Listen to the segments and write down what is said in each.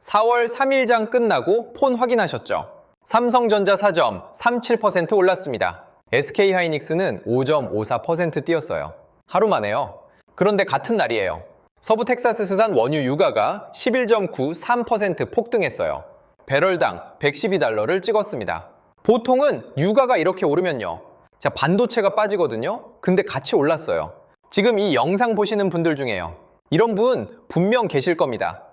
4월 3일장 끝나고 폰 확인하셨죠? 삼성전자 4.37% 올랐습니다. SK하이닉스는 5.54% 뛰었어요. 하루 만에요. 그런데 같은 날이에요. 서부 텍사스산 원유 유가가 11.93% 폭등했어요. 배럴당 112달러를 찍었습니다. 보통은 유가가 이렇게 오르면요, 자, 반도체가 빠지거든요. 근데 같이 올랐어요. 지금 이 영상 보시는 분들 중에요, 이런 분 분명 계실 겁니다.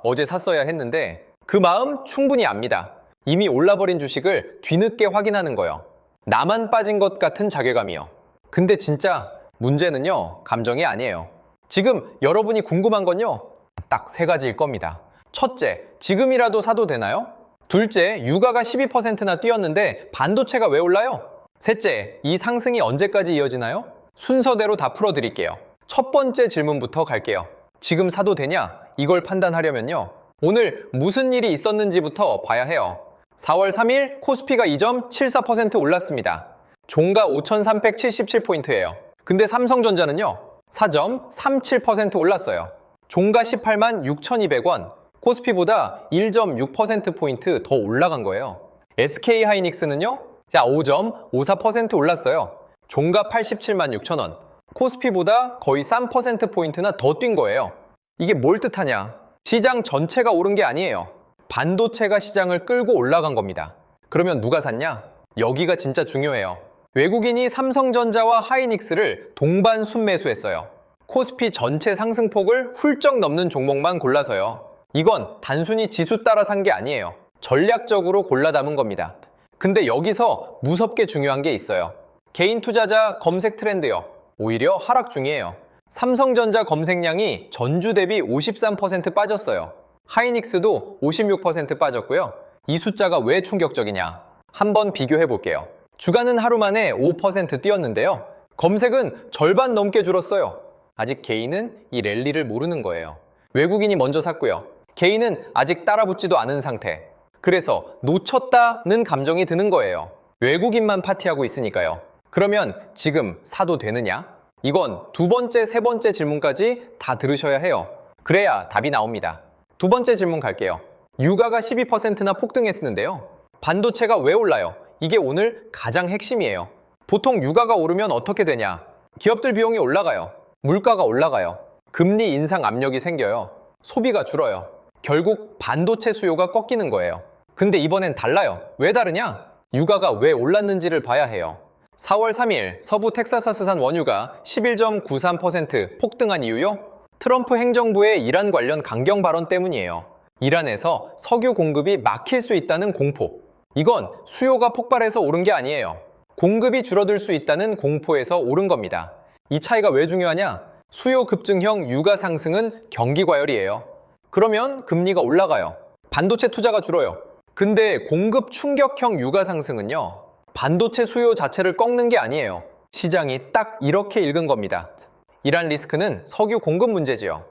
어제 샀어야 했는데. 그 마음 충분히 압니다. 이미 올라버린 주식을 뒤늦게 확인하는 거요. 나만 빠진 것 같은 자괴감이요. 근데 진짜 문제는요, 감정이 아니에요. 지금 여러분이 궁금한 건요, 딱 세 가지일 겁니다. 첫째, 지금이라도 사도 되나요? 둘째, 유가가 12%나 뛰었는데 반도체가 왜 올라요? 셋째, 이 상승이 언제까지 이어지나요? 순서대로 다 풀어드릴게요. 첫 번째 질문부터 갈게요. 지금 사도 되냐? 이걸 판단하려면요, 오늘 무슨 일이 있었는지부터 봐야 해요. 4월 3일 코스피가 2.74% 올랐습니다. 종가 5,377포인트예요. 근데 삼성전자는요, 4.37% 올랐어요. 종가 18만 6,200원, 코스피보다 1.6%포인트 더 올라간 거예요. SK하이닉스는요, 5.54% 올랐어요. 종가 87만 6천원, 코스피보다 거의 3%포인트나 더 뛴 거예요. 이게 뭘 뜻하냐? 시장 전체가 오른 게 아니에요. 반도체가 시장을 끌고 올라간 겁니다. 그러면 누가 샀냐? 여기가 진짜 중요해요. 외국인이 삼성전자와 하이닉스를 동반 순매수했어요. 코스피 전체 상승폭을 훌쩍 넘는 종목만 골라서요. 이건 단순히 지수 따라 산 게 아니에요. 전략적으로 골라 담은 겁니다. 근데 여기서 무섭게 중요한 게 있어요. 개인 투자자 검색 트렌드요, 오히려 하락 중이에요. 삼성전자 검색량이 전주 대비 53% 빠졌어요. 하이닉스도 56% 빠졌고요. 이 숫자가 왜 충격적이냐? 한번 비교해 볼게요. 주가는 하루 만에 5% 뛰었는데요. 검색은 절반 넘게 줄었어요. 아직 개인은 이 랠리를 모르는 거예요. 외국인이 먼저 샀고요. 개인은 아직 따라붙지도 않은 상태. 그래서 놓쳤다는 감정이 드는 거예요. 외국인만 파티하고 있으니까요. 그러면 지금 사도 되느냐? 이건 두 번째, 세 번째 질문까지 다 들으셔야 해요. 그래야 답이 나옵니다. 두 번째 질문 갈게요. 유가가 12%나 폭등했는데요. 반도체가 왜 올라요? 이게 오늘 가장 핵심이에요. 보통 유가가 오르면 어떻게 되냐? 기업들 비용이 올라가요. 물가가 올라가요. 금리 인상 압력이 생겨요. 소비가 줄어요. 결국 반도체 수요가 꺾이는 거예요. 근데 이번엔 달라요. 왜 다르냐? 유가가 왜 올랐는지를 봐야 해요. 4월 3일 서부 텍사스산 원유가 11.93% 폭등한 이유요? 트럼프 행정부의 이란 관련 강경 발언 때문이에요. 이란에서 석유 공급이 막힐 수 있다는 공포. 이건 수요가 폭발해서 오른 게 아니에요. 공급이 줄어들 수 있다는 공포에서 오른 겁니다. 이 차이가 왜 중요하냐? 수요 급증형 유가 상승은 경기 과열이에요. 그러면 금리가 올라가요. 반도체 투자가 줄어요. 근데 공급 충격형 유가 상승은요, 반도체 수요 자체를 꺾는 게 아니에요. 시장이 딱 이렇게 읽은 겁니다. 이란 리스크는 석유 공급 문제지요.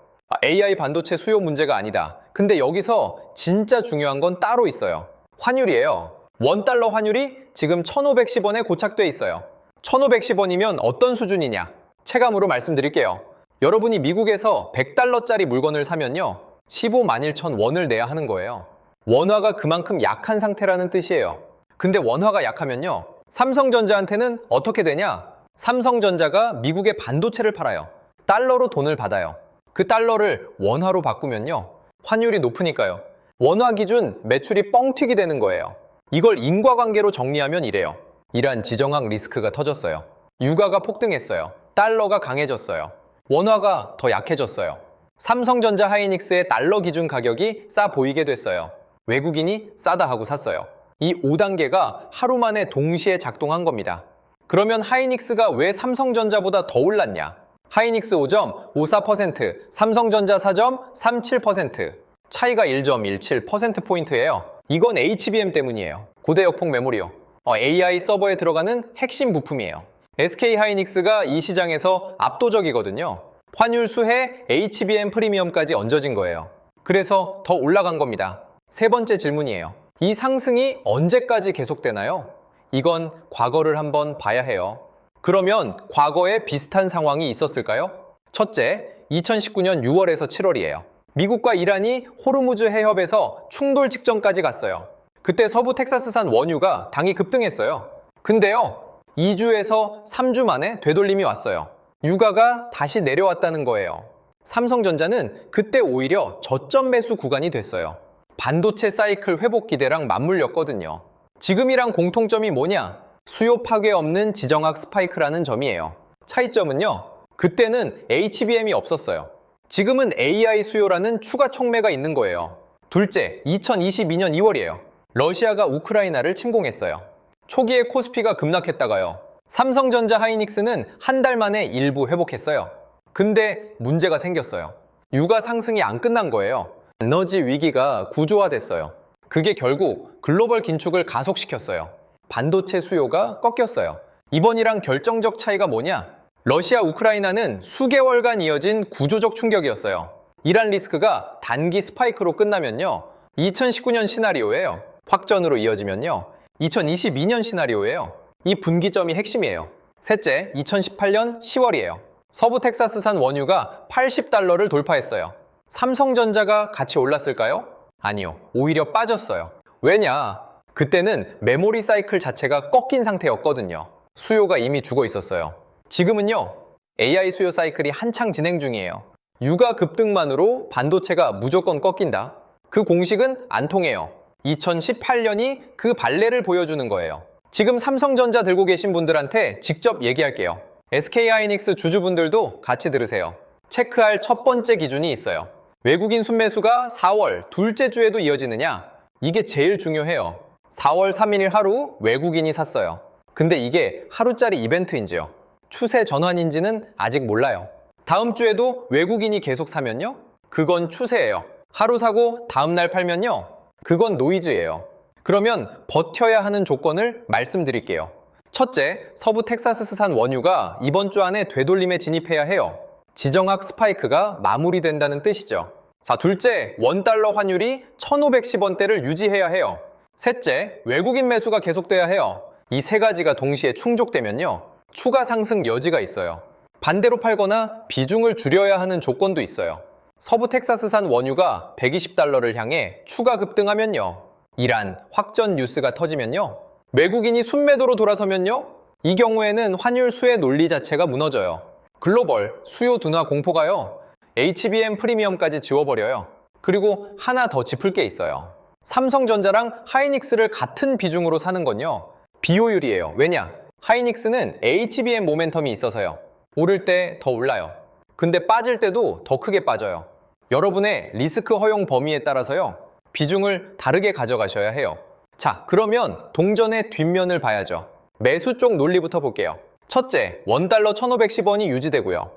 AI 반도체 수요 문제가 아니다. 근데 여기서 진짜 중요한 건 따로 있어요. 환율이에요. 원달러 환율이 지금 1,510원에 고착돼 있어요. 1,510원이면 어떤 수준이냐? 체감으로 말씀드릴게요. 여러분이 미국에서 100달러짜리 물건을 사면요, 151,000원을 내야 하는 거예요. 원화가 그만큼 약한 상태라는 뜻이에요. 근데 원화가 약하면요, 삼성전자한테는 어떻게 되냐? 삼성전자가 미국에 반도체를 팔아요. 달러로 돈을 받아요. 그 달러를 원화로 바꾸면요, 환율이 높으니까요, 원화 기준 매출이 뻥튀기 되는 거예요. 이걸 인과관계로 정리하면 이래요. 이란 지정학 리스크가 터졌어요. 유가가 폭등했어요. 달러가 강해졌어요. 원화가 더 약해졌어요. 삼성전자 하이닉스의 달러 기준 가격이 싸 보이게 됐어요. 외국인이 싸다 하고 샀어요. 이 5단계가 하루 만에 동시에 작동한 겁니다. 그러면 하이닉스가 왜 삼성전자보다 더 올랐냐? 하이닉스 5.54%, 삼성전자 4.37%, 차이가 1.17%포인트예요. 이건 HBM 때문이에요. 고대 역폭 메모리요. AI 서버에 들어가는 핵심 부품이에요. SK하이닉스가 이 시장에서 압도적이거든요. 환율 수혜 HBM 프리미엄까지 얹어진 거예요. 그래서 더 올라간 겁니다. 세 번째 질문이에요. 이 상승이 언제까지 계속되나요? 이건 과거를 한번 봐야 해요. 그러면 과거에 비슷한 상황이 있었을까요? 첫째, 2019년 6월에서 7월이에요. 미국과 이란이 호르무즈 해협에서 충돌 직전까지 갔어요. 그때 서부 텍사스산 원유가 당이 급등했어요. 근데요, 2주에서 3주 만에 되돌림이 왔어요. 유가가 다시 내려왔다는 거예요. 삼성전자는 그때 오히려 저점 매수 구간이 됐어요. 반도체 사이클 회복 기대랑 맞물렸거든요. 지금이랑 공통점이 뭐냐? 수요 파괴 없는 지정학 스파이크라는 점이에요. 차이점은요, 그때는 HBM이 없었어요. 지금은 AI 수요라는 추가 촉매가 있는 거예요. 둘째, 2022년 2월이에요. 러시아가 우크라이나를 침공했어요. 초기에 코스피가 급락했다가요. 삼성전자 하이닉스는 한 달 만에 일부 회복했어요. 근데 문제가 생겼어요. 유가 상승이 안 끝난 거예요. 에너지 위기가 구조화됐어요. 그게 결국 글로벌 긴축을 가속시켰어요. 반도체 수요가 꺾였어요. 이번이랑 결정적 차이가 뭐냐? 러시아 우크라이나는 수개월간 이어진 구조적 충격이었어요. 이란 리스크가 단기 스파이크로 끝나면요, 2019년 시나리오예요. 확전으로 이어지면요, 2022년 시나리오예요. 이 분기점이 핵심이에요. 셋째, 2018년 10월이에요. 서부 텍사스산 원유가 $80를 돌파했어요. 삼성전자가 같이 올랐을까요? 아니요, 오히려 빠졌어요. 왜냐? 그때는 메모리 사이클 자체가 꺾인 상태였거든요. 수요가 이미 죽어 있었어요. 지금은요, AI 수요 사이클이 한창 진행 중이에요. 유가 급등만으로 반도체가 무조건 꺾인다. 그 공식은 안 통해요. 2018년이 그 발레를 보여주는 거예요. 지금 삼성전자 들고 계신 분들한테 직접 얘기할게요. SK하이닉스 주주분들도 같이 들으세요. 체크할 첫 번째 기준이 있어요. 외국인 순매수가 4월 둘째 주에도 이어지느냐? 이게 제일 중요해요. 4월 3일 하루 외국인이 샀어요. 근데 이게 하루짜리 이벤트인지요? 추세 전환인지는 아직 몰라요. 다음 주에도 외국인이 계속 사면요? 그건 추세예요. 하루 사고 다음날 팔면요? 그건 노이즈예요. 그러면 버텨야 하는 조건을 말씀드릴게요. 첫째, 서부 텍사스산 원유가 이번 주 안에 되돌림에 진입해야 해요. 지정학 스파이크가 마무리된다는 뜻이죠. 자, 둘째, 원달러 환율이 1,510원대를 유지해야 해요. 셋째, 외국인 매수가 계속돼야 해요. 이 세 가지가 동시에 충족되면요, 추가 상승 여지가 있어요. 반대로 팔거나 비중을 줄여야 하는 조건도 있어요. 서부 텍사스산 원유가 $120를 향해 추가 급등하면요, 이란 확전 뉴스가 터지면요, 외국인이 순매도로 돌아서면요, 이 경우에는 환율 수혜 논리 자체가 무너져요. 글로벌 수요 둔화 공포가요, HBM 프리미엄까지 지워버려요. 그리고 하나 더 짚을 게 있어요. 삼성전자랑 하이닉스를 같은 비중으로 사는 건요, 비효율이에요. 왜냐? 하이닉스는 HBM 모멘텀이 있어서요. 오를 때 더 올라요. 근데 빠질 때도 더 크게 빠져요. 여러분의 리스크 허용 범위에 따라서요, 비중을 다르게 가져가셔야 해요. 자, 그러면 동전의 뒷면을 봐야죠. 매수 쪽 논리부터 볼게요. 첫째, 원달러 1,510원이 유지되고요.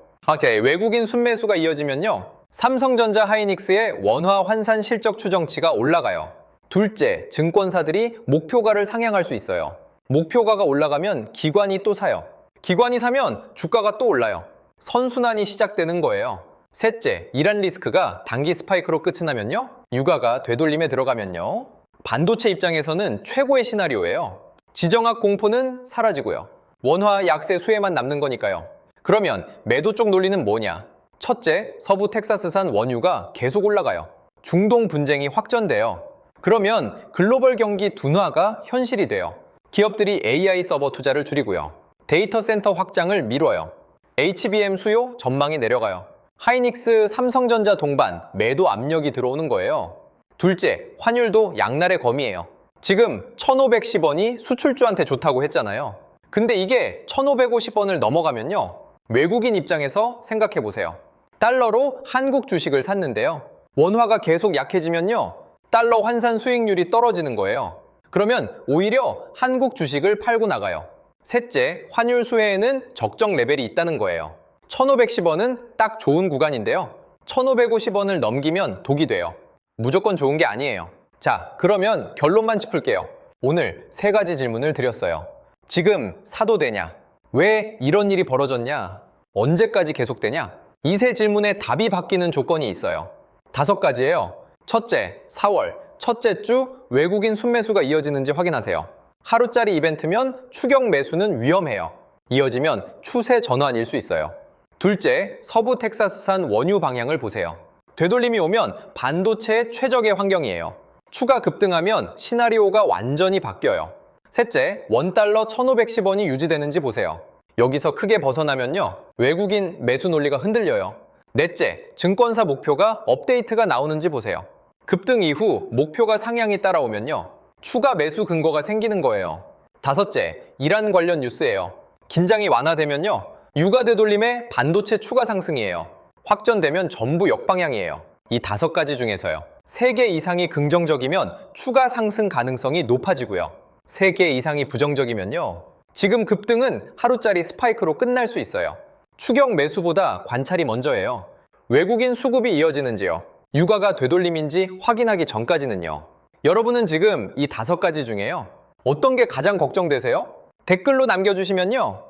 외국인 순매수가 이어지면요, 삼성전자 하이닉스의 원화 환산 실적 추정치가 올라가요. 둘째, 증권사들이 목표가를 상향할 수 있어요. 목표가가 올라가면 기관이 또 사요. 기관이 사면 주가가 또 올라요. 선순환이 시작되는 거예요. 셋째, 이란 리스크가 단기 스파이크로 끝이 나면요, 유가가 되돌림에 들어가면요, 반도체 입장에서는 최고의 시나리오예요. 지정학 공포는 사라지고요, 원화 약세 수혜만 남는 거니까요. 그러면 매도 쪽 논리는 뭐냐? 첫째, 서부 텍사스산 원유가 계속 올라가요. 중동 분쟁이 확전돼요. 그러면 글로벌 경기 둔화가 현실이 돼요. 기업들이 AI 서버 투자를 줄이고요, 데이터 센터 확장을 미뤄요. HBM 수요 전망이 내려가요. 하이닉스, 삼성전자 동반 매도 압력이 들어오는 거예요. 둘째, 환율도 양날의 검이에요. 지금 1,510원이 수출주한테 좋다고 했잖아요. 근데 이게 1,550원을 넘어가면요, 외국인 입장에서 생각해 보세요. 달러로 한국 주식을 샀는데요, 원화가 계속 약해지면요, 달러 환산 수익률이 떨어지는 거예요. 그러면 오히려 한국 주식을 팔고 나가요. 셋째, 환율 수혜에는 적정 레벨이 있다는 거예요. 1,510원은 딱 좋은 구간인데요, 1,550원을 넘기면 독이 돼요. 무조건 좋은 게 아니에요. 자, 그러면 결론만 짚을게요. 오늘 세 가지 질문을 드렸어요. 지금 사도 되냐? 왜 이런 일이 벌어졌냐? 언제까지 계속되냐? 이 세 질문에 답이 바뀌는 조건이 있어요. 5가지예요. 첫째, 4월 첫째 주 외국인 순매수가 이어지는지 확인하세요. 하루짜리 이벤트면 추격 매수는 위험해요. 이어지면 추세 전환일 수 있어요. 둘째, 서부 텍사스산 원유 방향을 보세요. 되돌림이 오면 반도체의 최적의 환경이에요. 추가 급등하면 시나리오가 완전히 바뀌어요. 셋째, 원달러 1,510원이 유지되는지 보세요. 여기서 크게 벗어나면요, 외국인 매수 논리가 흔들려요. 넷째, 증권사 목표가 업데이트가 나오는지 보세요. 급등 이후 목표가 상향이 따라오면요, 추가 매수 근거가 생기는 거예요. 다섯째, 이란 관련 뉴스예요. 긴장이 완화되면요, 유가 되돌림에 반도체 추가 상승이에요. 확전되면 전부 역방향이에요. 이 5가지 중에서요. 3개 이상이 긍정적이면 추가 상승 가능성이 높아지고요. 3개 이상이 부정적이면요, 지금 급등은 하루짜리 스파이크로 끝날 수 있어요. 추격 매수보다 관찰이 먼저예요. 외국인 수급이 이어지는지요, 유가가 되돌림인지 확인하기 전까지는요. 여러분은 지금 이 5가지 중에요, 어떤 게 가장 걱정되세요? 댓글로 남겨주시면요,